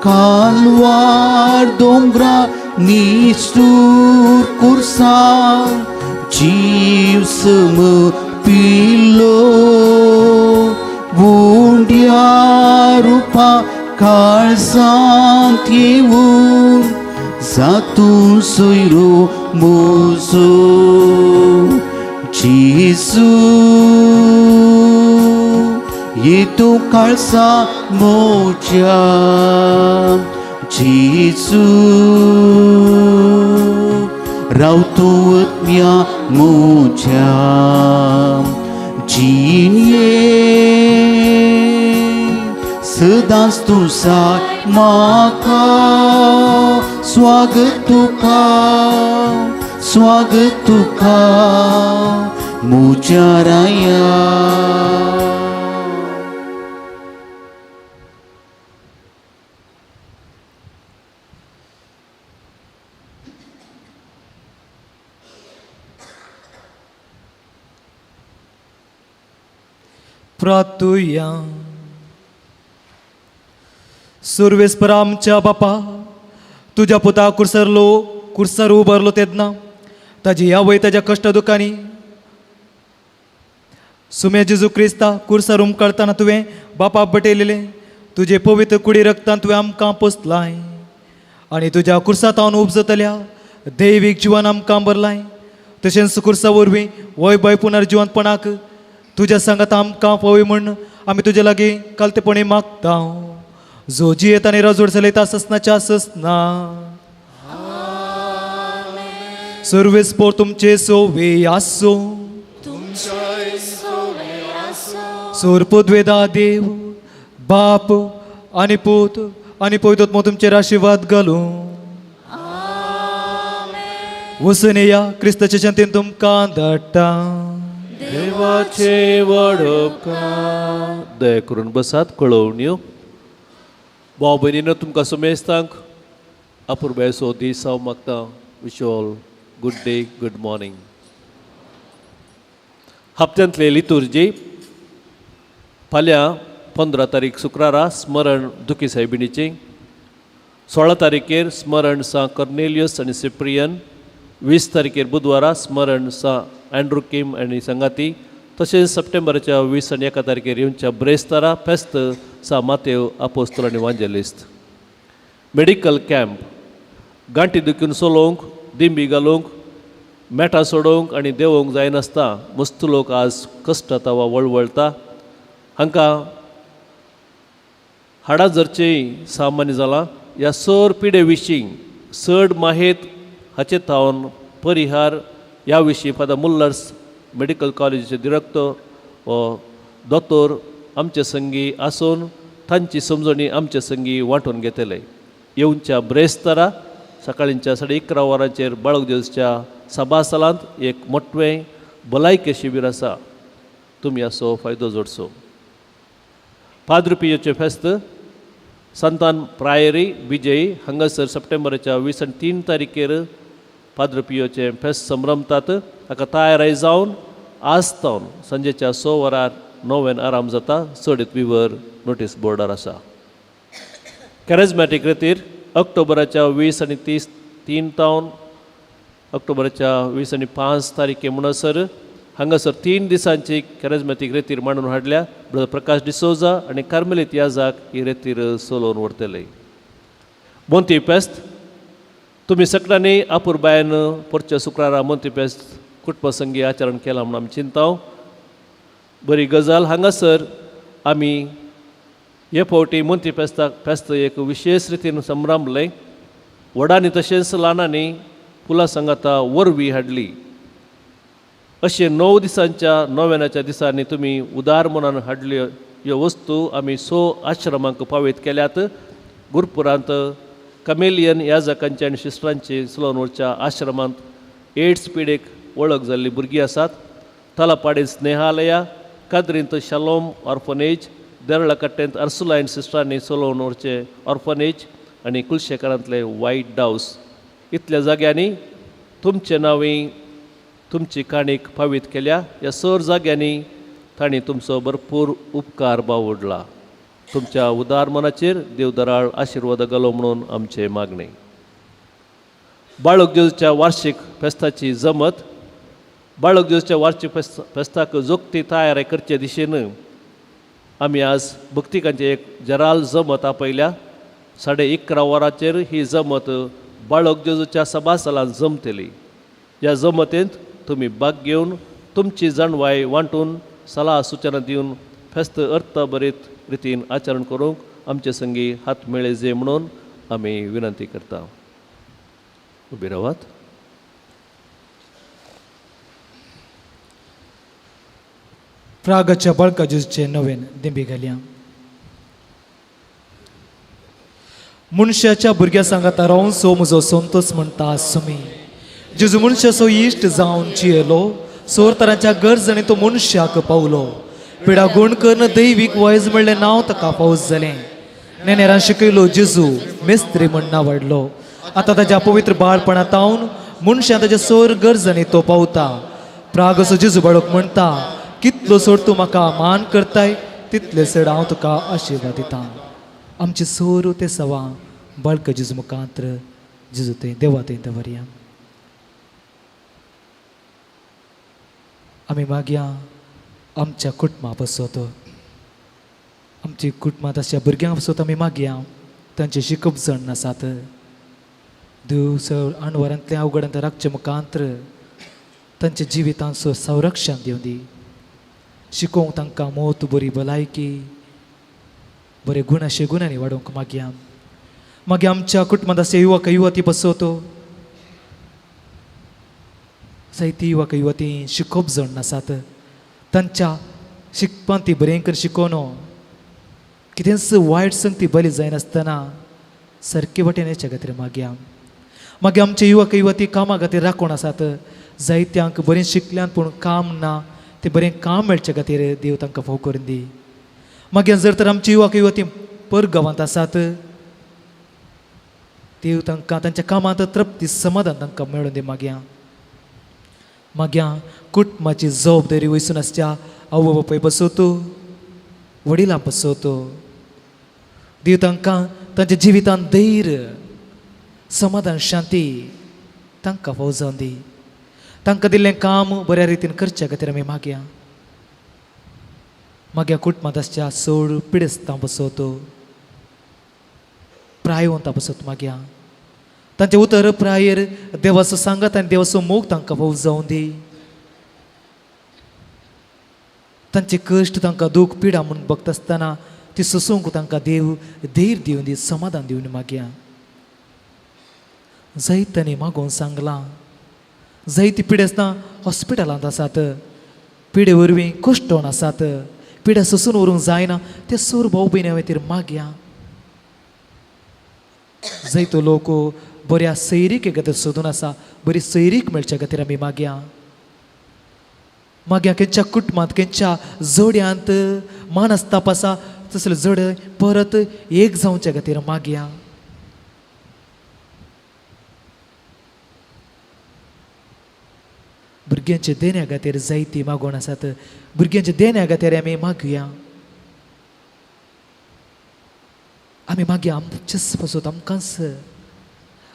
कालवार दोंगरा निस्तूर कुर्सा जीव सम पिलो बुंड्या रूपा काळजांत येवून जातून सोयरो मोजो जेजू येतो काळसा मोच्या जेजू रावतो वतम्या म्हज्या जिणये सदांच तूं साय म्हाका स्वागत तुका म्हज्या राया. प्रार्थुया. सर्वेस्पर आमच्या बापा, तुझ्या पुता कुर्सार उबारलो तेदना ताजी ह्या वय ताज्या कश्ट दुखांनी सुम्या जेजू क्रिस्ता कुर्सार उमकळताना तुवें बापा बटयलेले तुजे पवित्र कुडी रक्तान तुवें आमकां पोसलाय आनी तुज्या कुर्सातावन उपजतल्या दैवीक जिवन आमकां भरलाय. तशेंच कुर्सा वरवीं वैभव पुनर्जिवंतपणाक तुज्या सांगात आमकां पळय म्हण आमी तुजे लागीं कालतेपणी मागता. जो जियेत आनी राजवट चलयता ससनाच्या ससना सर्वेस्पोर तुमचे सोवे आसो. सोरपदवेदा देव बाप आनी पूत आनी पवित्रात्मा तुमचेर आशिर्वाद घालूं. वचून या क्रिस्ताच्या शांतीन तुमकां धाडटा. देवाचे वडोपकार दया करून बसात. कळवण्यो. भाव भयणीनो, तुमकां सुमेस्तांक अपुरबायचो दीस हांव मागता. Wish all good day, good morning. हप्त्यांतले लितुर्जी फाल्यां 15 तारीख शुक्रारा स्मरण दुखी सायबिणीचें. 16 तारखेर स्मरण सा कर्नेलियस आनी सिप्रियन. 20 तारखेर बुधवारा स्मरण सा अँड्रू किम आनी संगाती. तशेंच सप्टेंबराच्या 20 आनी 1 तारखेर येवच्या ब्रेस्तारा फेस्त सा मातेव आपोस्तल आनी इवांजेलिस्ट. मेडिकल कॅम्प गांठी दुखून सोलोवंक, दिंबी घालूंक, मेटा सोडोवंक आनी देवोंक जायनासता मस्त लोक आज कश्टाता वा वळवळटा. हांकां हाडां जरचें सामान्य जालां. ह्या सर पिडे विशीं चड माहेत हाचे थावन परिहार ह्या विशीं फादर मुल्लर्स मेडिकल कॉलेजीचे डिरेक्टर व दोतोर आमचे संगी आसून तांची समजणी आमचे संगी वांटून घेतले. येवच्या ब्रेस्तारा सकाळींच्या 11:30 वरांचेर बाळक दिवसच्या सभास्थलांत एक मोठें भलायकी शिबीर आसा. तुमी हाचो फायदो जोडचो. पाद्र पियोचे फेस्त संतान प्रायरी विजय हांगासर सप्टेंबराच्या 20 आनी 3 तारखेर पाद्र पियोचे फेस्त संभ्रमतात. ताका तयाराय जावन आसतावन सांजेच्या 6 वरार 9 आराम जाता. चड येतवीवर नोटीस बोर्डार आसा. कॅरिझमॅटीक रितीर ऑक्टोबराच्या 20 आनी 3 तावन ऑक्टोबराच्या 20 आनी 5 तारखे म्हणसर हांगासर 3 दिसांची कॅरिझमॅटीक रेतीर मांडून हाडल्या. ब्रदर प्रकाश डिसोजा आनी कार्मेलीत याजाक ही रेतीर सोलोवन व्हरतले. मोंती फेस्त तुमी सगळ्यांनी आपुरबायन परच्या शुक्रारा मोंती फेस्त कुटुंबसंगी आचरण केलां म्हणून आमी चिंताव. बरी गजाल. हांगासर आमी हे फावटी मोंती फेस्त एक विशेष रितीन संभ्रमले. व्हडांनी तशेंच ल्हानांनी फुलां सांगाता वरवीं हाडली. अशे 9 दिसांच्या नोवेनाच्या दिसांनी तुमी उदार मनान हाडल्यो ह्यो वस्तू आमी 6 आश्रमांक फावीत केल्यात. गुरपुरांत कमेलियन याजकांचे आनी शिस्त्रांचे सुलोनवरच्या आश्रमांत एड्स पिडेक वळख जाल्लीं भुरगीं आसात. तलापाडेंत स्नेहालया, काद्रींत शालोम ऑर्फनेज, देरळाकट्टेंत अर्सुलायन सिस्टरांनी सोलोनवरचे ऑर्फनेज आनी कुलशेकरांतले वायट डावस इतल्या जाग्यांनी तुमचे नांवी तुमची काणीक फावीत केल्या. ह्या सर जाग्यांनी तांणी तुमचो भरपूर उपकार बावडला. तुमच्या उदार मनाचेर देवदराळ आशिर्वाद घालो म्हणून आमचे मागणे. बाळक दिवसच्या वार्षिक फेस्ताची जमत. बाळक दिवसच्या वार्षिक फेस्ताक जोगती तयारी करचे दिशेन आमी आज भक्तिकांचे एक जराल जमत आपयल्या. 11:30 वरांचेर ही जमत बाळक दिवसच्या सभास्थलांत जमतली. ह्या जमतेंत तुमी भाग घेवन तुमची जाणवाय वांटून सलाह सुचना दिवन फेस्त अर्थ बरीत रितीन आचरण करूंक आमचे संगी हात मेळ्ळे जे म्हणून आमी विनंती करता. उबे रावात. प्रागाच्या बळका जुजचे नवेन दिंबी घालया. मनशाच्या भुरग्या सांगाता रावन सो म्हजो संतोष म्हणटा सुमी. जेजू मनशाचो इश्ट जावन जियेलो, सोर तरांच्या गरजणी तो मनशाक पावलो. पिडा गुण करून दैवीक वयज म्हणलें नांव ताका पावस जालें. नेनेरान शिकयलो जेजू मेस्त्री म्हण वाडलो. आतां ताच्या पवित्र बाळपणांत तावन मनशां ताच्या सोर गरजणी तो पावता. प्राग असो जेजू बाळक म्हणटा, कितलो सोड तूं म्हाका मान करताय तितले चड हांव तुका आशिर्वाद दितां. आमची सोर ते सवा बाळक जेजू मुखांत्र जेजू थंय देवा थंय दवरया. आमी मागया आमच्या कुटुंबा बसोत, आमची कुटुंबांत अशा भुरग्यांक बसोत आमी मागया तांचे शिकप जण आसात. देव अणवरांतल्या अवघडांत राखचे मुखांत्र तांच्या जिवितांत संरक्षण दिवन दी. शिकोवंक तांकां मोत बरी भलायकी बरे गुण अशे गुणांनी वाडोवंक मागया. मागीर आमच्या कुटुंबांत अशे युवक युवती बसोत, जायती युवक युवती शिकप जण आसात. तांच्या शिकपान ती बरें कर शिकोवन कितेंच वायट संगती बली जायनासतना सारके वटेन हेच्या खातीर मागया. मागीर आमचे युवक युवती कामा खातीर राखून आसात. जायत्यांक बरें शिकल्यांत पूण काम ना, ते बरें काम मेळचे खातीर देव तांकां फोव करून दी. मागीर जर तर आमची युवक युवती परगांवांत आसात, देव तांकां तांच्या कामांत तृप्ती समाधान तांकां मेळून दी. मागया कुटुंबाची जबाबदारी वयसून आसच्या आवय बापाय बसोतो, वडिलां बसोतो. देव तांकां तांच्या जिवितांत धैर्य समाधान शांती तांकां फावो जावन दी. तांकां दिल्लें काम बऱ्या रितीन करच्या खातीर आमी मागया. मागया कुटुंबांत आसच्या सोड पिडेस्तां बसोतो, प्रायवंतां बसोत मागया. तांचे उतर प्रायर देवाचो सांगात आनी देवाचो मोग तांकां फावो जावन दी. तांचे कश्ट तांकां दूख पिडा म्हणून बगता आसतना ती सोसूंक तांकां देव धैर्य दिवन दी, समाधान दिवन मागया. जायत्यांनी मागोवन सांगलां, जायती पिडेस्तां हॉस्पिटलांत आसात, पिडे वरवीं कश्टोन आसात, पिड्या सोसून व्हरूंक जायना, ते सोर भाव भयणी खातीर मागया. जायतो लोक बऱ्या सैरीक खातीर सोदून आसा, बरी सैरीक मेळच्या खातीर आमी मागया. मागया खंयच्या कुटुंबांत खंयच्या जोड्यांत मानस्ताप आसा, तसले जोड परत एक जावच्या खातीर मागया. भुरग्यांच्या देण्या खातीर जायती मागोवन आसात, भुरग्यांच्या देण्या खातीर आमी मागुया. आमी मागया आमचेच पासून आमकांच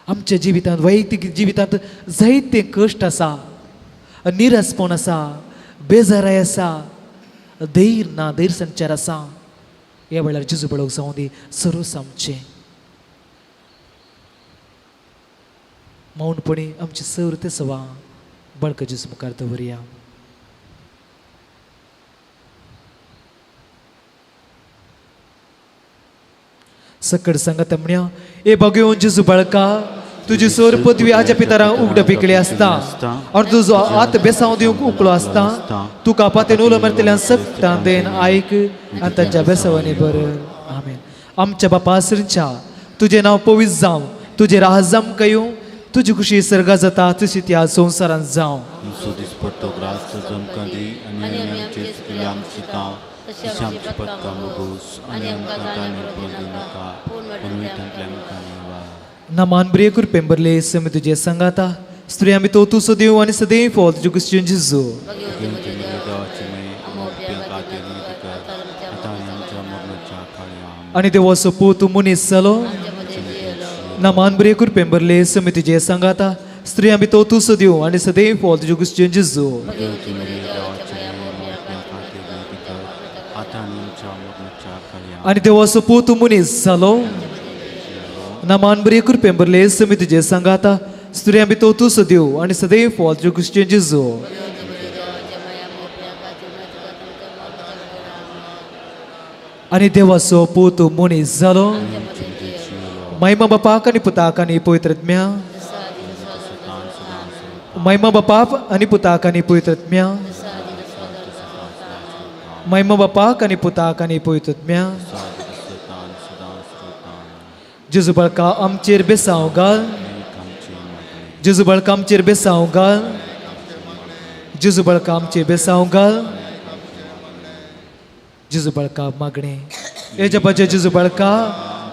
आमच्या जिवितांत वैयक्तीक जिवितांत जायते कश्ट आसा, निरसपण आसा, बेजाराय आसा, धैर्य ना, धैर्य संचार आसा. ह्या वेळार जेजू बळोवक जावं दी सरोस आमचें. मौनपणी आमची सर ते सवा बळक जेजू मुखार दवरया. सकड सांगत म्हणया, ए भगवंत जेजू बाळका, तुजी सोर पदवी आज्या पितरां उगड पिकली आसता और तुजो आत बेसांव दिवंक उकलो आसता. तुका पातेन उलो मरतल्यान सगटां देन आयक आनी तांच्या बेसांवांनी बर. आमेन. आमच्या बापा आसरीच्या तुजें नांव पवित्र जावं, तुजें राज जावंक येवं, तुजी खुशी सर्गा जाता तशी त्या संवसारांत जावं. Sudis porto graça zamkandi ani amche skili amchita ishamchi patka mugos ani amkata nirpondinaka pamitan klemkaniwa. Naman brekur pemberle semi tuje sangata stri ami to tu sodiu ani sadei fol jugus chinjizu. Ani dewa soputu munis salo. Naman brekur pemberle semi tuje sangata stri ami to tu sodiu ani sadei fol jugus chinjizu. Ani dewa soputu munis salo. Naman brekur pemberle semi tuje sangata stri ami to tu sodiu ani sadei fol jugus chinjizu. Ani dewa soputu munis salo. महिमा बापाक आणि पुताक आणि पवित्रत्म्या महिमा बापाक आणि पुताक आणि पवित्रत्म्या महिमा बापाक आणि पुताक आणि पवित्रत्म्या जेजू बाळका आमचेर बेसांव घाल जेजू बाळका आमचेर बेसांव घाल जेजू बाळका आमचेर बेसांव घाल जेजू बाळका मागणे हे जपाचे जेजू बाळका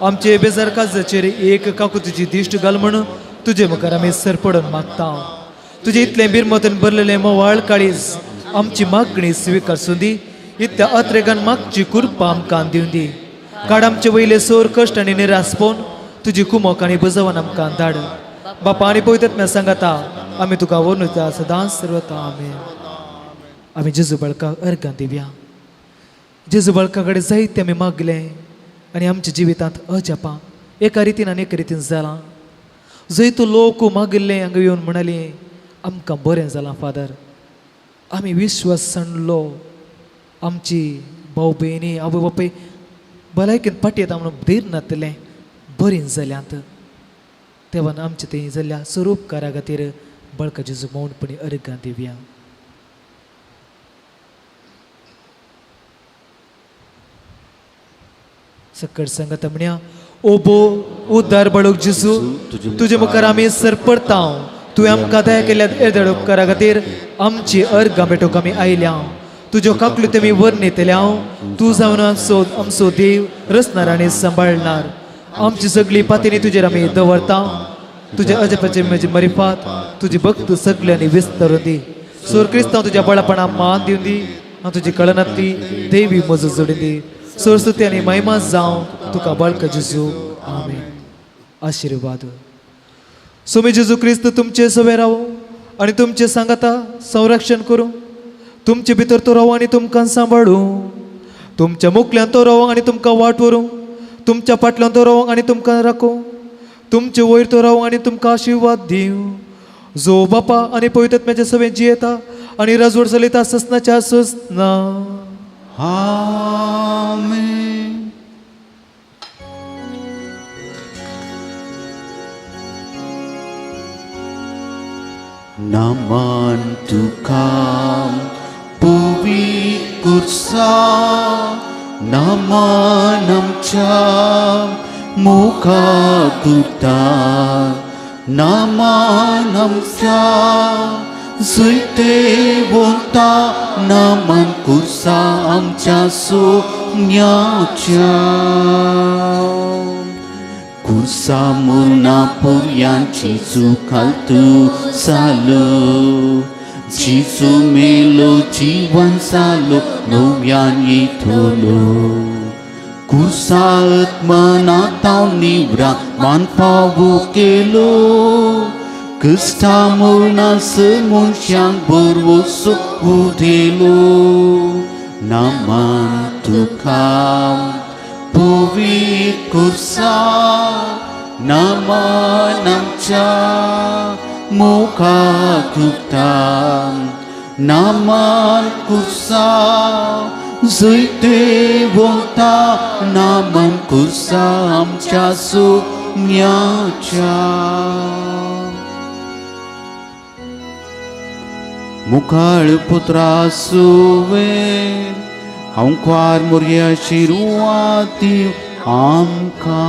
आमचे बेजार काजाचेर एक काकुतीची दिश्ट घाल म्हणून तुझे मुखार आमी सरपडून मागता तुझे इतले बिरमतन भरलेले मोवाळ काळीज आमची मागणी स्विकारसून दी इतल्या अत्रेगान मागची कृपा आमकां दिवन दी काड आमचे वयले सोर कश्ट आनी निरासपण तुजी कुमोक आनी बुजवण आमकां धाड बापा आनी पवित्रत्म्या सांगाता आमी तुका वरनुता सदांच सर्वता आमेन. आमी जेजू बाळकाक अर्गां दिवया. जेजू बाळका कडेन जायते आमी मागलें आनी आमच्या जिवितांत अजापां एका रितीन आनी एका रितीन जालां. जंय तूं लोक मागिल्लें हांगा येवन म्हणलें आमकां बरें जालां फादर. आमी विश्वास सांडलो आमची भाव भयणी आवय बापाय भलायकेन फाटी येता म्हणून धीर नातलें बरीं जाल्यांत. तेव्हा आमचे ते जाल्ल्या स्वरूपकारा खातीर बाळका जेजू मौनपणी अर्गां दिवया. सकट सांगता म्हणया ओबो उद्धार बाळूक जेजू तुजे मुखार आमी सरपडता. तुवें आमकां दया केल्या येदळ उपकारा खातीर आमची अर्गां भेटोवंक आमी आयल्या. तुज्यो काकल्यो तेमी वर नेतल्या. तूं जावन आमचो देव रचणार आनी सांबाळणार. आमची सगळी पातळी तुजेर आमी दवरता. तुज्या अजपाचे म्हजी मरिफात तुजी भक्त सगळी आनी विस्तारून दी. सोर क्रिस्तांव तुज्या बळापणा मान दिवन दी. हांव तुजी कळनातली देवी मजू जोडून दी. सरस्वती आनी महिमा जावं तुका बाळका जेजू आमेन. आशिर्वाद. सोमी जेजू क्रिस्त तुमचे सवे रावो आनी तुमचे सांगाता संरक्षण करूं. तुमचे भितर तो रावो आनी तुमकां सांबाळूं. तुमच्या मुखल्यांत तो रावो आनी तुमकां वाट व्हरूं. तुमच्या फाटल्यान तो रावो आनी तुमकां राखूं. तुमचे वयर तो रावो आनी तुमकां आशिर्वाद दिवं. जो बापा आनी पवित्रत्म्याचे सवे जियेता आनी राजवट चलयता ससनाच्या ससना. आमेन. Naman tukam puwi kursa naman amcha muka tuta naman amcha zuite bonta naman kursa amcha sumyacha kursa murna puryan Jesu kaltu salu Jesu melo jiwan salu noyan itolo kursa at manataw nibra man pawukelo kesta murna semun siyang berwusu udelo naman tukam Puwi kursa naman amcha muka kuktam naman kursa zuite wonta naman kursa amcha sumyacha mukal putra suwe Aungkwar murya shiruati amka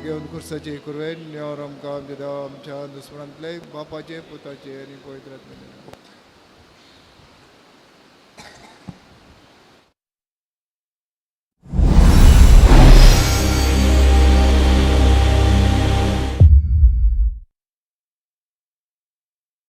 घेऊन कुर्साचे कुरवेन न्यावर आमकां आमच्या दुस्मनांतले बापाचे पुताचे आनी पवित्र